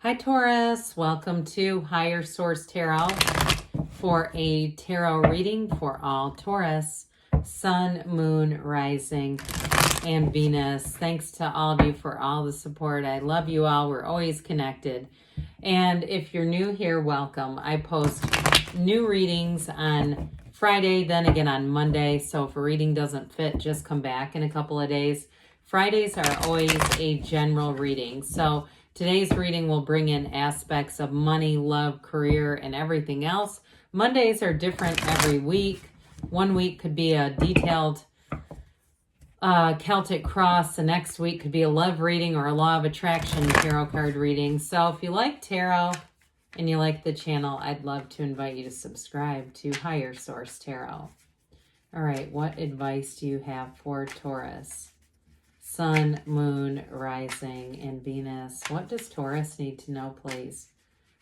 Hi Taurus, welcome to Higher Source Tarot for a tarot reading for all Taurus, Sun, Moon, Rising, and Venus. Thanks to all of you for all the support. I love you all. We're always connected. And if you're new here, welcome. I post new readings on Friday, then again on Monday. So if a reading doesn't fit, just come back in a couple of days. Fridays are always a general reading. So today's reading will bring in aspects of money, love, career, and everything else. Mondays are different every week. One week could be a detailed Celtic cross. The next week could be a love reading or a law of attraction tarot card reading. So if you like tarot and you like the channel, I'd love to invite you to subscribe to Higher Source Tarot. All right, what advice do you have for Taurus? Sun, Moon, Rising, and Venus. What does Taurus need to know, please?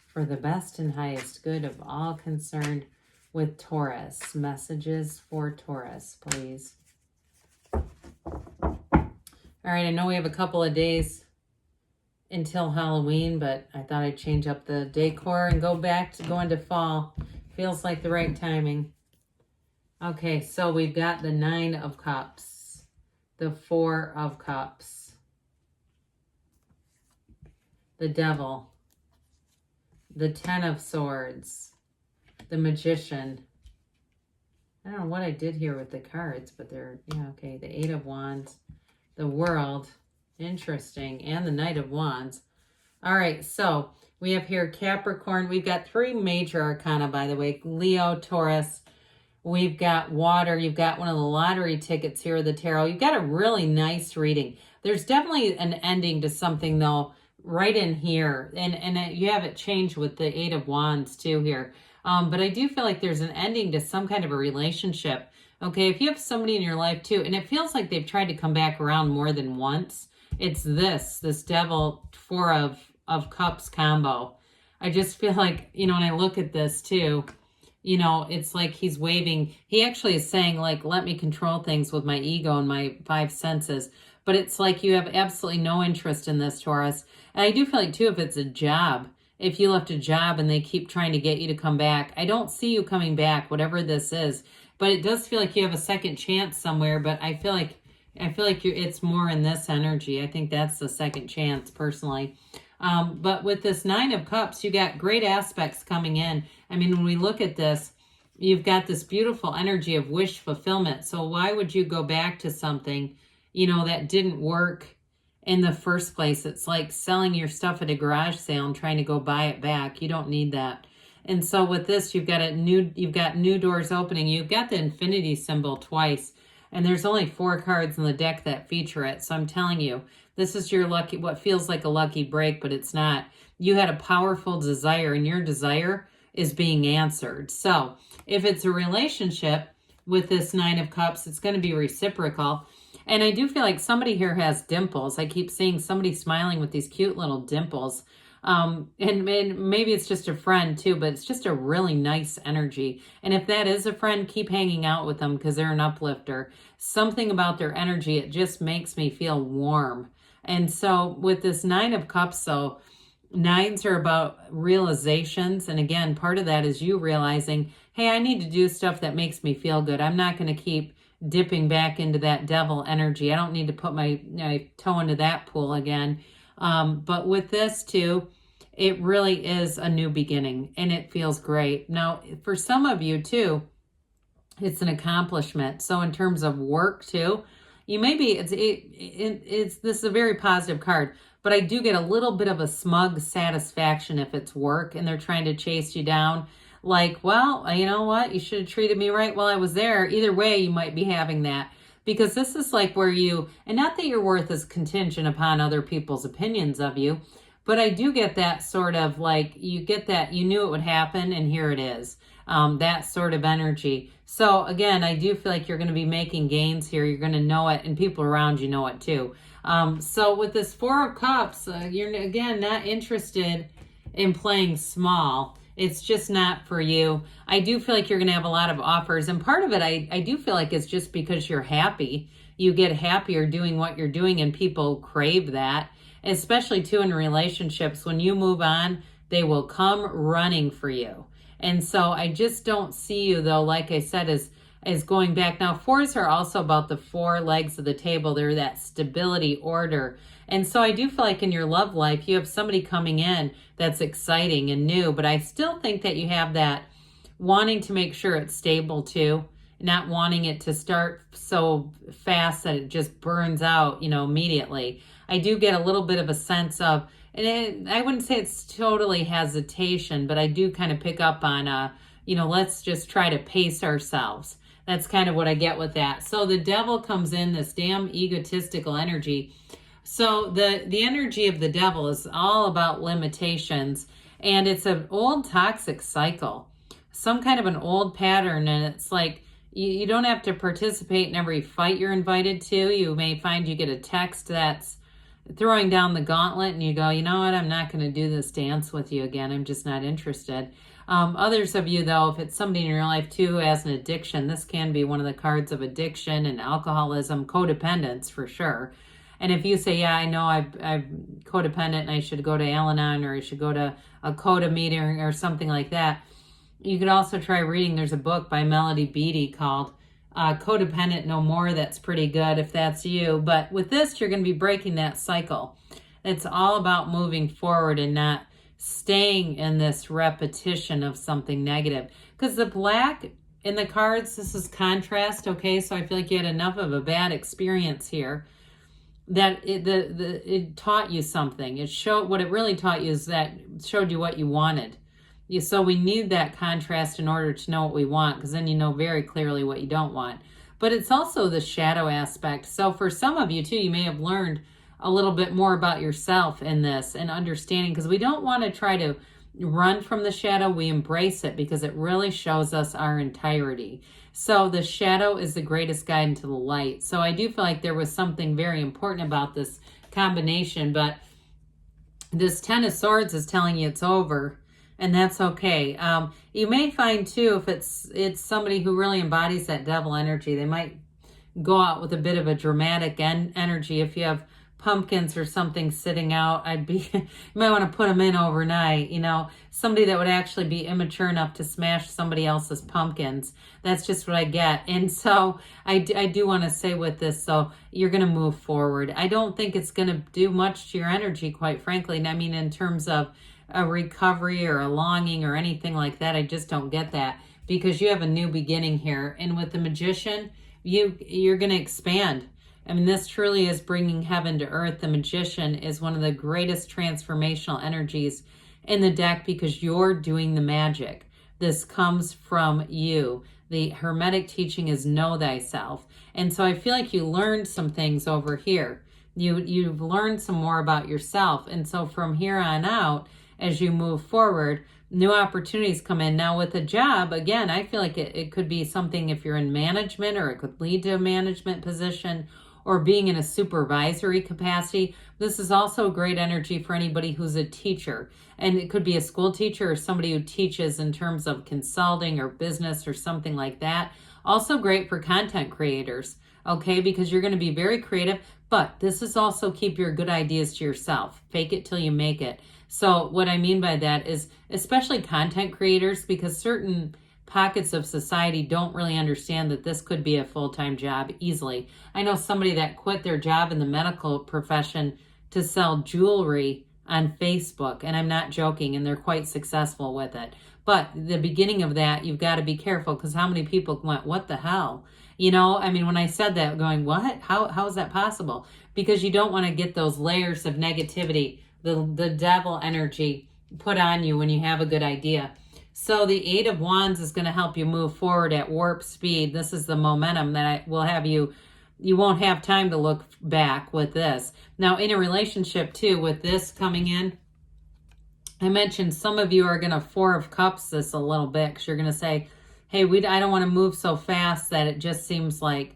For the best and highest good of all concerned with Taurus. Messages for Taurus, please. All right, I know we have a couple of days until Halloween, but I thought I'd change up the decor and go back to go into fall. Feels like the right timing. Okay, so we've got the Nine of Cups, the Four of Cups, the Devil, the Ten of Swords, the Magician. I don't know what I did here with the cards, but they're, yeah, okay. The Eight of Wands, the World, interesting, and the Knight of Wands. All right, so we have here Capricorn. We've got three major arcana, by the way. Leo, Taurus. We've got water. You've got one of the lottery tickets here, the tarot. You've got a really nice reading. There's definitely an ending to something, though, right in here. And you have it changed with the Eight of Wands, too, here. But I do feel like there's an ending to some kind of a relationship. Okay, if you have somebody in your life, too, and it feels like they've tried to come back around more than once, it's this Devil Four of Cups combo. I just feel like, you know, when I look at this, too, you know, it's like he's waving. He actually is saying, like, let me control things with my ego and my five senses. But it's like you have absolutely no interest in this, Taurus. And I do feel like, too, if it's a job, if you left a job and they keep trying to get you to come back, I don't see you coming back, whatever this is. But it does feel like you have a second chance somewhere. But I feel like it's more in this energy. I think that's the second chance, personally. But with this Nine of Cups, you got great aspects coming in. I mean, when we look at this, you've got this beautiful energy of wish fulfillment. So why would you go back to something, you know, that didn't work in the first place? It's like selling your stuff at a garage sale and trying to go buy it back. You don't need that. And so with this, you've got new doors opening. You've got the infinity symbol twice. And there's only 4 cards in the deck that feature it. So I'm telling you, this is your lucky, what feels like a lucky break, but it's not. You had a powerful desire, and your desire is being answered. So if it's a relationship with this Nine of Cups, it's going to be reciprocal. And I do feel like somebody here has dimples. I keep seeing somebody smiling with these cute little dimples. And maybe it's just a friend too, but it's just a really nice energy. And if that is a friend, keep hanging out with them because they're an uplifter. Something about their energy, it just makes me feel warm. And so with this Nine of Cups, though, nines are about realizations. And again, part of that is you realizing, hey, I need to do stuff that makes me feel good. I'm not going to keep dipping back into that devil energy. I don't need to put my toe into that pool again. But with this too, it really is a new beginning and it feels great. Now, for some of you too, it's an accomplishment. So in terms of work too, you may be, this is a very positive card, but I do get a little bit of a smug satisfaction if it's work and they're trying to chase you down. Like, well, you know what? You should have treated me right while I was there. Either way, you might be having that. Because this is like where you, and not that your worth is contingent upon other people's opinions of you, but I do get that sort of like, you get that, you knew it would happen and here it is. That sort of energy. So again, I do feel like you're going to be making gains here. You're going to know it and people around you know it too. So with this Four of Cups, you're again not interested in playing small. It's just not for you. I do feel like you're going to have a lot of offers. And part of it, I do feel like it's just because you're happy. You get happier doing what you're doing and people crave that. especially too in relationships. When you move on, they will come running for you. And so I just don't see you, though, like I said, as going back. Now, fours are also about the four legs of the table. They're that stability, order. And so I do feel like in your love life, you have somebody coming in that's exciting and new, but I still think that you have that wanting to make sure it's stable too, not wanting it to start so fast that it just burns out, immediately. I do get a little bit of a sense of, and I wouldn't say it's totally hesitation, but I do kind of pick up on, let's just try to pace ourselves. That's kind of what I get with that. So the devil comes in, this damn egotistical energy. So the energy of the devil is all about limitations, and it's an old toxic cycle, some kind of an old pattern. And it's like, you don't have to participate in every fight you're invited to. You may find you get a text that's throwing down the gauntlet, and you go, you know what, I'm not going to do this dance with you again. I'm just not interested. Others of you, though, if it's somebody in your life too who has an addiction, this can be one of the cards of addiction and alcoholism, codependence for sure. And if you say, yeah, I know I'm codependent and I should go to Al-Anon, or I should go to a CODA meeting or something like that, you could also try reading. There's a book by Melody Beattie called Codependent No More. That's pretty good if that's you. But with this, you're going to be breaking that cycle. It's all about moving forward and not staying in this repetition of something negative. Because the black in the cards, this is contrast, okay? So I feel like you had enough of a bad experience here that it taught you something. It showed, what it really taught you is that it showed you what you wanted. So we need that contrast in order to know what we want, because then you know very clearly what you don't want. But it's also the shadow aspect. So for some of you too, you may have learned a little bit more about yourself in this and understanding, because we don't want to try to run from the shadow. We embrace it because it really shows us our entirety. So the shadow is the greatest guide into the light. So I do feel like there was something very important about this combination, but this Ten of Swords is telling you it's over, and that's okay. You may find too, if it's somebody who really embodies that devil energy, they might go out with a bit of a dramatic energy. If you have pumpkins or something sitting out, you might want to put them in overnight. Somebody that would actually be immature enough to smash somebody else's pumpkins. That's just what I get. And so I do want to say with this, so you're going to move forward. I don't think it's going to do much to your energy, quite frankly. And I mean, in terms of a recovery or a longing or anything like that, I just don't get that, because you have a new beginning here. And with the Magician, you're going to expand. I mean, this truly is bringing heaven to earth. The Magician is one of the greatest transformational energies in the deck, because you're doing the magic. This comes from you. The Hermetic teaching is know thyself. And so I feel like you learned some things over here. You've learned some more about yourself. And so from here on out, as you move forward, new opportunities come in. Now with a job, again, I feel like it could be something if you're in management, or it could lead to a management position, or being in a supervisory capacity. This is also great energy for anybody who's a teacher. And it could be a school teacher or somebody who teaches in terms of consulting or business or something like that. Also great for content creators, okay? Because you're going to be very creative, but this is also keep your good ideas to yourself. Fake it till you make it. So what I mean by that is, especially content creators, because certain pockets of society don't really understand that this could be a full-time job easily. I know somebody that quit their job in the medical profession to sell jewelry on Facebook, and I'm not joking, and they're quite successful with it. But the beginning of that, you've got to be careful, because how many people went, what the hell? I mean, when I said that, going, what? How is that possible? Because you don't want to get those layers of negativity, the devil energy put on you when you have a good idea. So the Eight of Wands is going to help you move forward at warp speed. This is the momentum that will have you won't have time to look back with this. Now in a relationship too, with this coming in, I mentioned some of you are going to Four of Cups this a little bit, because you're going to say, hey, I don't want to move so fast that it just seems like,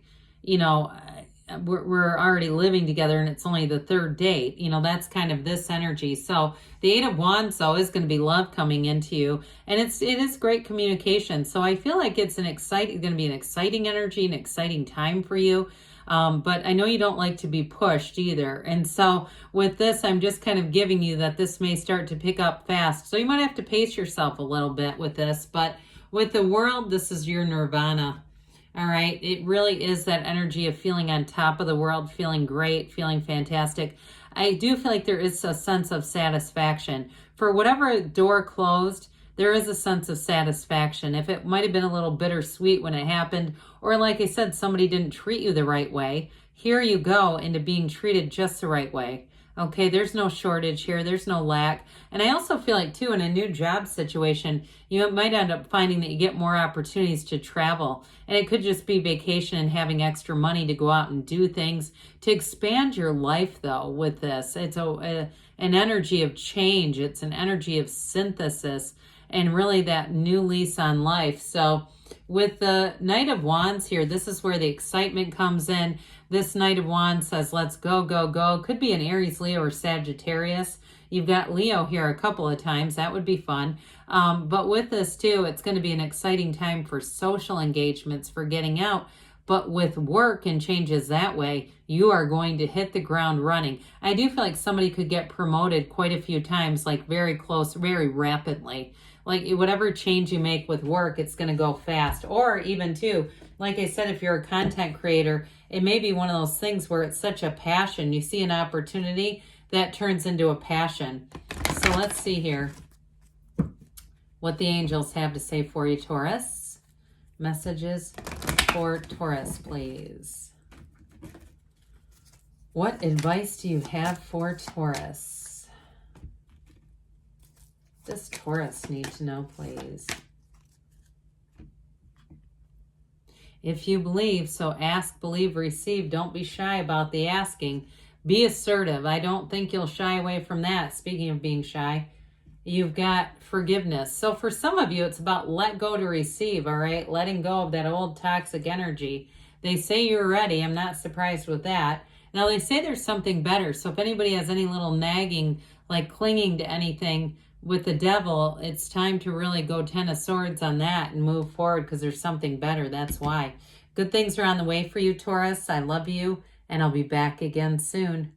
we're already living together and it's only the third date. That's kind of this energy. So the Eight of Wands, though, is going to be love coming into you, and it is great communication. So I feel like it's going to be an exciting energy, an exciting time for you. But I know you don't like to be pushed either. And so with this, I'm just kind of giving you that this may start to pick up fast. So you might have to pace yourself a little bit with this. But with the world, this is your nirvana. All right. It really is that energy of feeling on top of the world, feeling great, feeling fantastic. I do feel like there is a sense of satisfaction. For whatever door closed, there is a sense of satisfaction. If it might have been a little bittersweet when it happened, or like I said, somebody didn't treat you the right way, here you go into being treated just the right way. Okay, there's no shortage here. There's no lack. And I also feel like, too, in a new job situation, you might end up finding that you get more opportunities to travel. And it could just be vacation and having extra money to go out and do things to expand your life, though, with this. It's an energy of change. It's an energy of synthesis and really that new lease on life. So with the Knight of Wands here, this is where the excitement comes in. This Knight of Wands says, let's go, go, go. Could be an Aries, Leo, or Sagittarius. You've got Leo here a couple of times. That would be fun. But with this, too, it's going to be an exciting time for social engagements, for getting out. But with work and changes that way, you are going to hit the ground running. I do feel like somebody could get promoted quite a few times, like very close, very rapidly. Like whatever change you make with work, it's going to go fast. Or even too, like I said, if you're a content creator, it may be one of those things where it's such a passion. You see an opportunity that turns into a passion. So let's see here what the angels have to say for you, Taurus. Messages for Taurus, please. What advice do you have for Taurus? Does Taurus need to know, please? If you believe, so ask, believe, receive. Don't be shy about the asking. Be assertive. I don't think you'll shy away from that. Speaking of being shy, you've got forgiveness. So for some of you, it's about let go to receive, all right? Letting go of that old toxic energy. They say you're ready. I'm not surprised with that. Now, they say there's something better. So if anybody has any little nagging, like clinging to anything, with the devil, it's time to really go 10 of Swords on that and move forward because there's something better. That's why. Good things are on the way for you, Taurus. I love you, and I'll be back again soon.